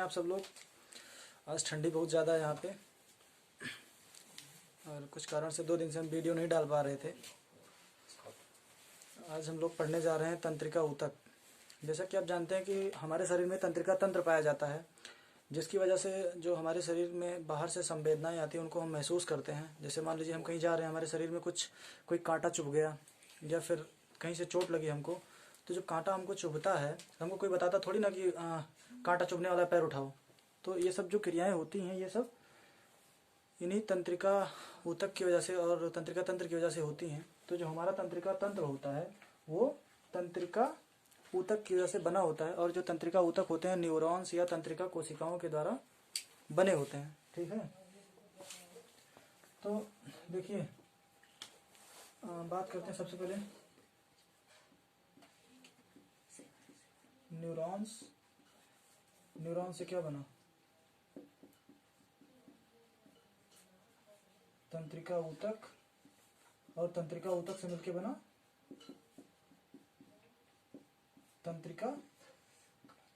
आप सब लोग? आज ठंडी बहुत ज़्यादा है यहाँ पे और कुछ कारण से 2 दिन से हम वीडियो नहीं डाल पा रहे थे। आज हम लोग पढ़ने जा रहे हैं तंत्रिका ऊतक। जैसा कि आप जानते हैं कि हमारे शरीर में तंत्रिका तंत्र पाया जाता है, जिसकी वजह से जो हमारे शरीर में बाहर से संवेदनाएं आती हैं उनको हम महसूस करते हैं। जैसे मान लीजिए हम कहीं जा रहे हैं, हमारे शरीर में कोई कांटा चुभ गया या फिर कहीं से चोट लगी हमको, तो जो कांटा हमको चुभता है, हमको कोई बताता थोड़ी ना कि कांटा चुभने वाला पैर उठाओ। तो ये सब जो क्रियाएं होती हैं ये सब इन्हीं तंत्रिका ऊतक की वजह से और तंत्रिका तंत्र की वजह से होती हैं। तो जो हमारा तंत्रिका तंत्र होता है वो तंत्रिका ऊतक की वजह से बना होता है, और जो तंत्रिका ऊतक होते हैं न्यूरॉन्स या तंत्रिका कोशिकाओं के द्वारा बने होते हैं। ठीक है, तो देखिए बात करते हैं सबसे पहले न्यूरॉन से क्या बना? तंत्रिका ऊतक, और तंत्रिका ऊतक से मिलकर बना तंत्रिका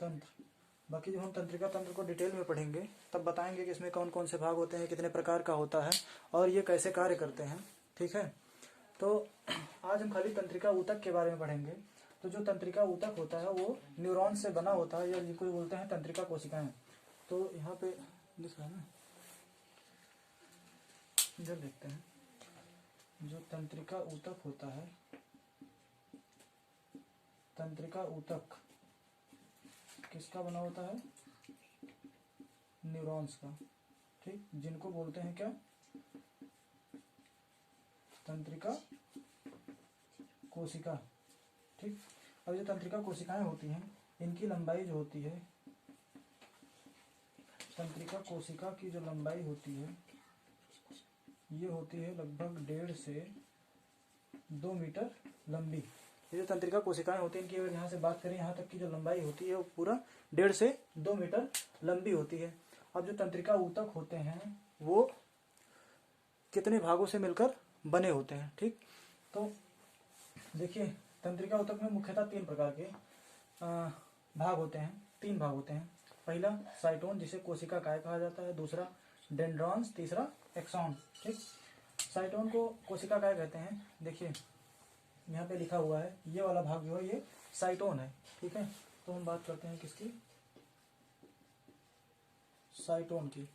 तंत्र। बाकी जब हम तंत्रिका तंत्र को डिटेल में पढ़ेंगे तब बताएंगे कि इसमें कौन कौन से भाग होते हैं, कितने प्रकार का होता है और ये कैसे कार्य करते हैं। ठीक है, तो आज हम खाली तंत्रिका ऊतक के बारे में पढ़ेंगे। तो जो तंत्रिका ऊतक होता है वो न्यूरॉन से बना होता है, या जिनको बोलते हैं तंत्रिका कोशिकाएं। तो यहाँ पे दिख रहा है ना, इधर देखते हैं। जो तंत्रिका ऊतक होता है, तंत्रिका ऊतक किसका बना होता है? न्यूरॉन्स का। ठीक, जिनको बोलते हैं क्या? तंत्रिका कोशिका। ठीक, अब जो तंत्रिका कोशिकाएं होती हैं इनकी लंबाई जो होती है, तंत्रिका कोशिका की जो लंबाई होती है ये होती है लगभग 1.5 से 2 मीटर लंबी। ये जो तंत्रिका कोशिकाएं होती हैं इनकी अगर यहाँ से बात करें, यहाँ तक की जो लंबाई होती है वो पूरा 1.5 से 2 मीटर लंबी होती है। अब जो तंत्रिका ऊतक होते हैं वो कितने भागों से मिलकर बने होते हैं? ठीक, तो देखिए तंत्रिका ऊतक में मुख्यतः 3 प्रकार के भाग होते हैं, 3 भाग होते हैं। पहला साइटोन, जिसे कोशिका काय कहा जाता है, दूसरा डेंड्रॉन्स, तीसरा एक्सॉन। ठीक, साइटोन को कोशिका काय कहते हैं। देखिए यहाँ पे लिखा हुआ है, ये वाला भाग जो है ये साइटोन है। ठीक है, तो हम बात करते हैं किसकी? साइटोन की।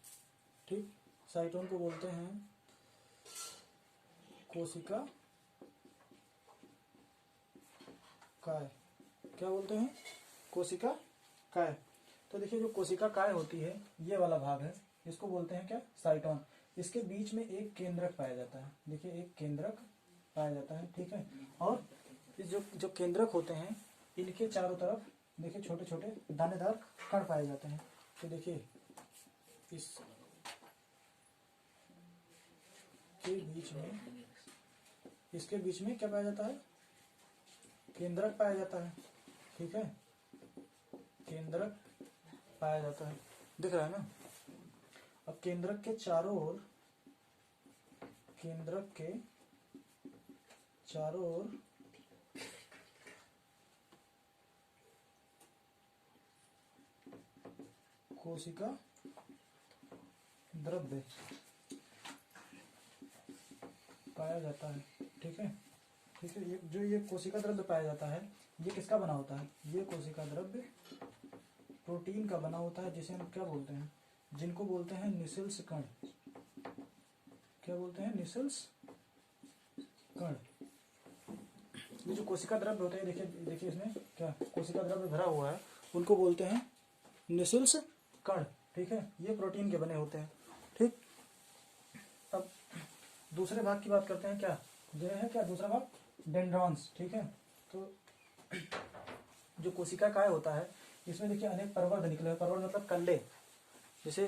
ठीक, साइटोन को बोलते हैं कोशिका काय। क्या बोलते हैं? कोशिका काय। तो देखिए जो कोशिका काय होती है ये वाला भाग है, इसको बोलते हैं क्या? साइटोन। इसके बीच में एक केंद्रक पाया जाता है। देखिए एक केंद्रक पाया जाता है। ठीक है, और इस जो केंद्रक होते हैं इनके चारों तरफ देखिए छोटे छोटे दानेदार कण पाए जाते हैं। तो देखिए इसके बीच में क्या पाया जाता है? केंद्रक पाया जाता है। ठीक है, केंद्रक पाया जाता है, दिख रहा है ना। अब केंद्रक के चारों ओर कोशिका द्रव्य पाया जाता है। ठीक है, ठीक है, ये कोशिका द्रव्य पाया जाता है ये किसका बना होता है? ये कोशिका द्रव्य प्रोटीन का बना होता है, जिसे हम क्या बोलते हैं? जिनको बोलते हैं निसेल्स कण। क्या बोलते हैं? निसेल्स कण। ये जो कोशिका द्रव्य होते हैं, देखिए इसमें क्या कोशिका द्रव्य भरा हुआ है, उनको बोलते हैं निसेल्स कण। ठीक है, ये प्रोटीन के बने होते हैं। ठीक, अब दूसरे भाग की बात करते हैं। क्या यह है? क्या दूसरा भाग? डेंड्रॉन्स। ठीक है, तो जो कोशिका काय होता है इसमें देखिए अनेक परवर्ध निकले हैं। परवर्ध मतलब कल्ले। जैसे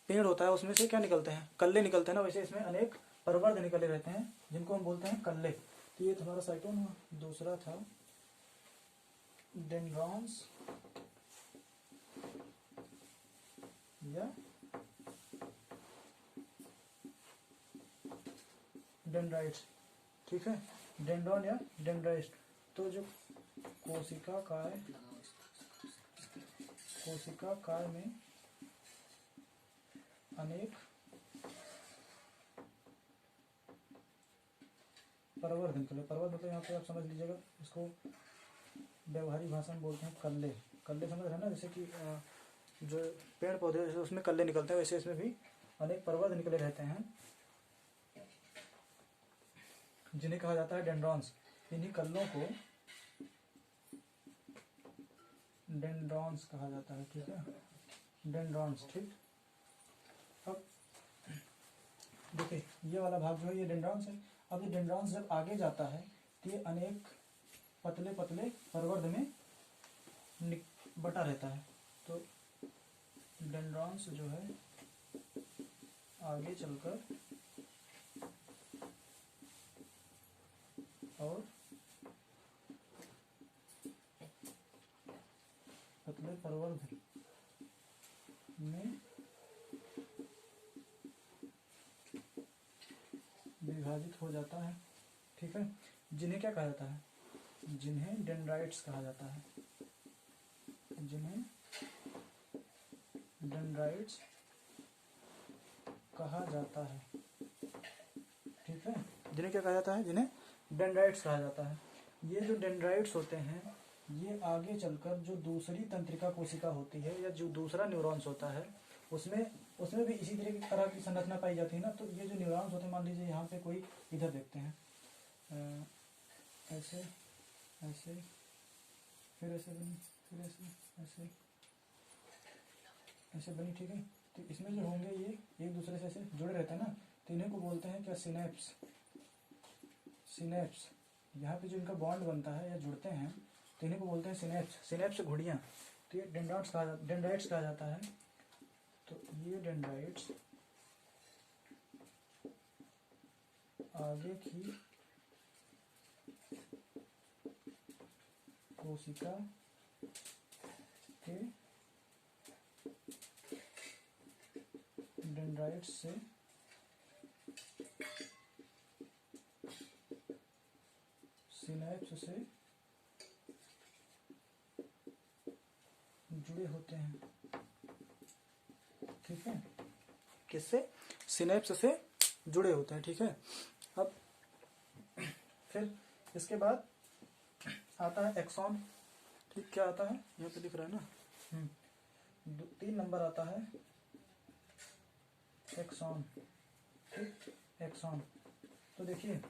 पेड़ होता है उसमें से क्या निकलते हैं? कल्ले निकलते हैं ना, वैसे इसमें अनेक परवर्ध निकले रहते हैं जिनको हम बोलते हैं कल्ले। तो ये तुम्हारा साइटोन हुआ, दूसरा था डेंड्रॉन्स या डेंड्राइट्स। ठीक है, डेंड्रॉन या डेंड्राइट्स। तो जो कोशिका काय कोशिका काय में अनेक परवर्ध निकले। परवर्ध मतलब यहाँ पे आप समझ लीजिएगा, इसको व्यवहारिक भाषा में बोलते हैं कल्ले। कल्ले समझ रहे हैं ना, जैसे कि जो पेड़ पौधे जैसे उसमें कल्ले निकलते हैं, वैसे इसमें भी अनेक पर्वत निकले रहते हैं, जिन्हें कहा जाता है डेंड्रॉन्स। इन्हीं कल्लों को डेंड्रॉन्स कहा जाता है, ठीक है, डेंड्रॉन्स, ठीक। अब देखिए ये वाला भाग जो है ये डेंड्रॉन्स है। अब ये डेंड्रॉन्स जब आगे जाता है तो ये अनेक पतले पतले परवर्ध में बटा रहता है। तो डेंड्रॉन्स जो है आगे चलकर और पतले परवर्ध में विभाजित हो जाता है, ठीक है। जिन्हें क्या कहा जाता है, जिन्हें डेंड्राइट्स कहा जाता है, जिन्हें डेंड्राइट्स कहा जाता है, ठीक है। जिन्हें क्या कहा जाता है, जिन्हें डेंड्राइट्स कहा जाता है। ये जो डेंड्राइट्स होते हैं ये आगे चलकर जो दूसरी तंत्रिका कोशिका होती है या जो दूसरा न्यूरॉन्स होता है उसमें भी इसी तरह की संरचना पाई जाती है ना। तो ये जो न्यूरॉन्स होते हैं, मान लीजिए यहाँ पे कोई, इधर देखते हैं, ऐसे ऐसे, फिर ऐसे बनी, फिर ऐसे ऐसे ऐसे बनी, ठीक है। तो इसमें जो होंगे ये एक दूसरे से ऐसे जुड़े रहते हैं ना, तो इन्हीं को बोलते हैं क्या, सिनेप्स। सिनेप्स, यहाँ पे जो इनका बॉन्ड बनता है या जुड़ते हैं तो इन्हीं को बोलते हैं सिनेप्स। सिनेप्स घुड़ियाँ, तो ये डेंड्राइट्स कहा जाता है। तो ये डेंड्राइट्स आगे की कोशिका के डेंड्राइट्स से सिनेप्स से जुड़े होते हैं, ठीक है। किससे, सिनेप्स से जुड़े होते हैं, ठीक है। अब फिर इसके बाद आता है एक्सॉन, ठीक। क्या आता है, यहाँ पे दिख रहा है ना, 3 नंबर आता है एक्सॉन, ठीक, एक्सॉन। तो देखिए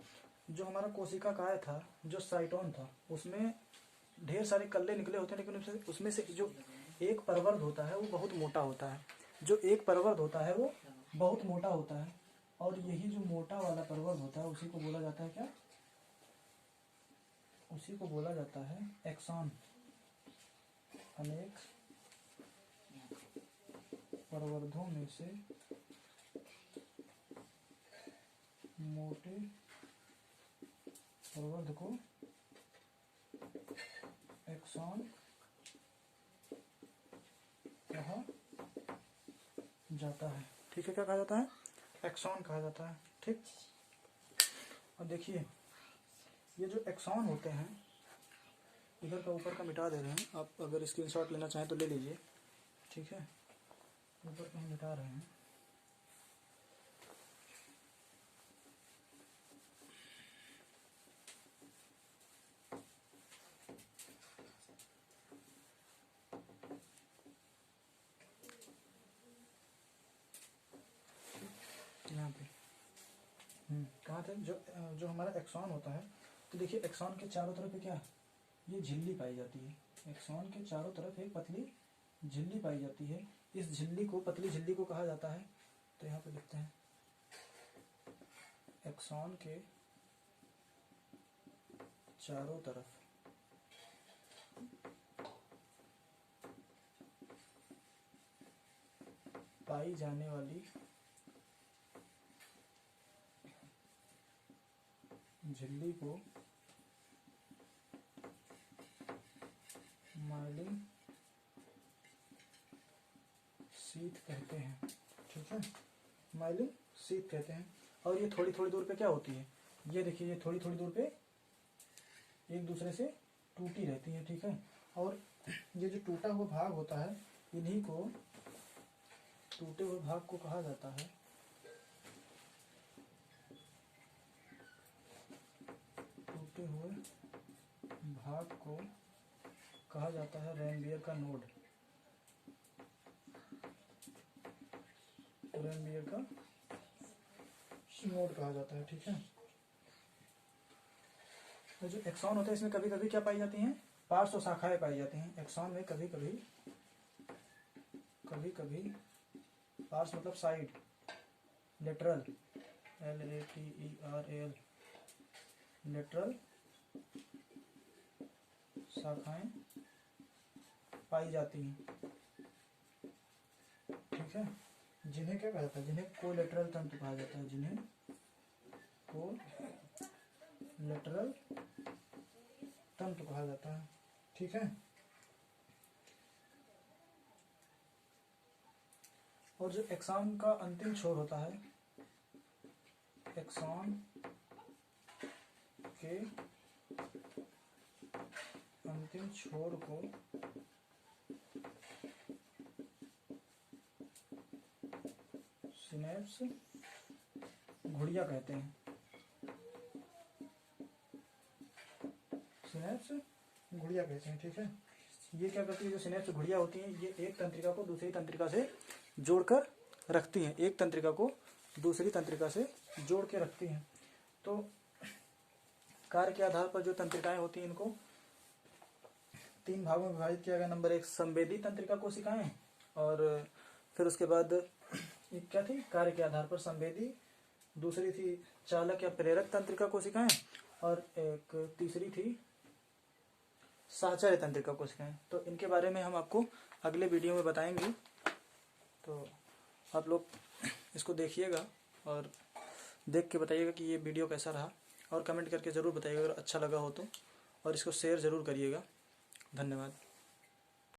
जो हमारा कोशिका काय था, जो साइटोन था, उसमें ढेर सारे कल्ले निकले होते हैं, लेकिन उसमें से जो एक परवर्ध होता है वो बहुत मोटा होता है। जो एक परवर्ध होता है वो बहुत मोटा होता है, और यही जो मोटा वाला परवर्ध होता है उसी को बोला जाता है क्या, उसी को बोला जाता है एक्सॉन। अनेक परवर्धों में से मोटे परवर्ध को एक्सॉन कहा जाता है, ठीक है। क्या कहा जाता है, एक्सॉन कहा जाता है, ठीक। और देखिए ये जो एक्सॉन होते हैं, इधर का ऊपर का मिटा दे रहे हैं, आप अगर स्क्रीनशॉट लेना चाहें तो ले लीजिए, ठीक है। ऊपर का हम मिटा रहे हैं, यहाँ पे कहाँ थे, जो हमारा एक्सॉन होता है। तो देखिए एक्सॉन के चारों तरफ क्या, ये झिल्ली पाई जाती है। एक्सॉन के चारों तरफ एक पतली झिल्ली पाई जाती है। इस झिल्ली को, पतली झिल्ली को कहा जाता है, तो यहाँ पे लिखते हैं एक्सॉन के चारों तरफ पाई जाने वाली झिल्ली को माइलिन शीथ कहते हैं, ठीक है। माइलिन शीथ कहते हैं। और ये थोड़ी थोड़ी दूर पे क्या होती है, ये देखिए ये थोड़ी थोड़ी दूर पे एक दूसरे से टूटी रहती है, ठीक है। और ये जो टूटा हुआ भाग होता है इन्हीं को टूटे हुए भाग को कहा जाता है टूटे हुए भाग को कहा जाता है रैनबियर का नोड। रैनबियर का नोड कहा जाता है, ठीक है। तो जो एक्सॉन होता है इसमें कभी कभी क्या पाई जाती हैं, पार्श्व शाखाएं पाई जाती हैं। एक्सॉन में कभी कभी पार्श्व मतलब साइड, लेटरल, LATERAL, लेटरल शाखाएं पाई जाती हैं, ठीक है। जिन्हें क्या कहा जाता है, जिन्हें कोलेटरल तंतु कहा जाता है, जिन्हें कोलेटरल तंतु कहा जाता है, ठीक है। और जो एक्सॉन का अंतिम छोर होता है, एक्सॉन के अंतिम छोर को सिनेप्स घुड़िया कहते हैं। सिनेप्स घुड़िया कहते हैं, ठीक है। ये क्या करती है, जो सिनेप्स घुड़िया होती हैं, ये एक तंत्रिका को दूसरी तंत्रिका से जोड़कर रखती हैं, एक तंत्रिका को दूसरी तंत्रिका से जोड़ के रखती हैं। तो कार्य के आधार पर जो तंत्रिकाएं होती हैं, इनको 3 भागों में विभाजित किया गया। नंबर 1 संवेदी तंत्रिका कोशिकाएं, और फिर उसके बाद एक क्या थी, कार्य के आधार पर संवेदी, दूसरी थी चालक या प्रेरक तंत्रिका कोशिकाएं, और एक तीसरी थी साहचर्य तंत्रिका कोशिकाएं। तो इनके बारे में हम आपको अगले वीडियो में बताएंगे। तो आप लोग इसको देखिएगा और देख के बताइएगा कि ये वीडियो कैसा रहा, और कमेंट करके ज़रूर बताइएगा अगर अच्छा लगा हो तो, और इसको शेयर ज़रूर करिएगा। धन्यवाद।